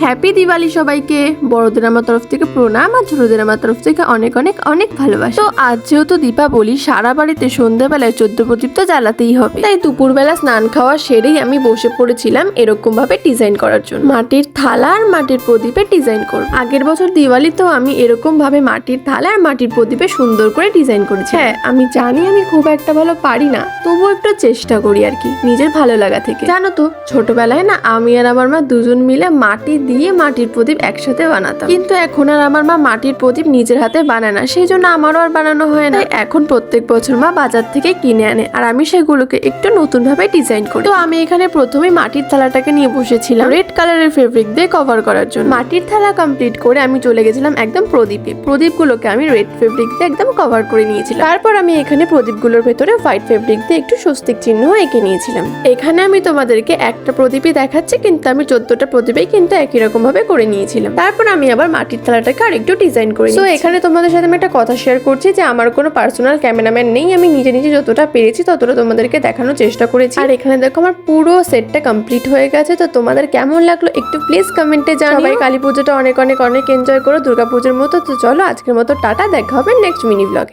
Happy Diwali সবাইকে। বড়দের আমার তরফ থেকে প্রণাম আর ছোটদের আমার তরফ থেকে অনেক অনেক অনেক ভালোবাসা। তো আজ যেহেতু দীপাবলি, সারা বাড়িতে সন্ধ্যাবেলায় 14 প্রদীপ তো জ্বালাতেই হবে। তাই দুপুরবেলা স্নান খাওয়া সেরেই আমি বসে পড়েছিলাম এরকম ভাবে ডিজাইন করার জন্য। মাটির থালা আর মাটির প্রদীপে ডিজাইন করব। আগের বছর দিওয়ালি তো আমি এরকম ভাবে মাটির থালা আর মাটির প্রদীপে সুন্দর করে ডিজাইন করেছি। হ্যাঁ, আমি জানি আমি খুব একটা ভালো পারি না, তবুও একটু চেষ্টা করি আর কি, নিজের ভালো লাগা থেকে। জানো তো, ছোটবেলায় না আমি আর আমার মা দুজন মিলে মাটি দিয়ে মাটির প্রদীপ একসাথে বানাতাম, কিন্তু এখন আর আমার মা মাটির প্রদীপ নিজের হাতে বানায় না, সেই জন্য আমারও আর বানানো হয় না। এখন প্রত্যেক বছর মা বাজার থেকে কিনে আনে আর আমি সেগুলোকে একটু নতুন ভাবে ডিজাইন করি। তো আমি এখানে প্রথমে মাটির থালাটাকে নিয়ে বসেছিলাম রেড কালারের ফেব্রিক দিয়ে কভার করার জন্য। মাটির থালা কমপ্লিট করে আমি চলে গেছিলাম একদম প্রদীপে। প্রদীপগুলোকে আমি রেড ফেব্রিক দিয়ে একদম কভার করে নিয়েছিলাম। তারপর আমি এখানে প্রদীপগুলোর ভেতরে হোয়াইট ফেব্রিক দিয়ে একটু স্বস্তিক চিহ্ন এঁকে নিয়েছিলাম। এখানে আমি তোমাদেরকে একটা প্রদীপই দেখাচ্ছি, কিন্তু আমি 14টা প্রদীপেই কিন্তু একই রকম ভাবে করে নিয়েছিলাম। তারপর আমি আবার মাটির থালাটাকে আরেকটু ডিজাইন করে নিয়েছি। তো এখানে তোমাদের সাথে আমি একটা কথা শেয়ার করছি যে আমার কোনো পার্সোনাল ক্যামেরাম্যান নেই, আমি নিজে নিজে যতটা পেরেছি ততটা তোমাদেরকে দেখানোর চেষ্টা করেছি। আর এখানে দেখো আমার পুরো সেটটা কমপ্লিট হয়ে গেছে। তো তোমাদের কেমন লাগলো একটু প্লিজ কমেন্টে জানাও। সবাই কালী পুজোটা অনেক অনেক অনেক এনজয় করো, দুর্গা পুজোর মতো। তো চলো আজকের মতো টাটা, দেখা হবে নেক্সট মিনি ব্লগে।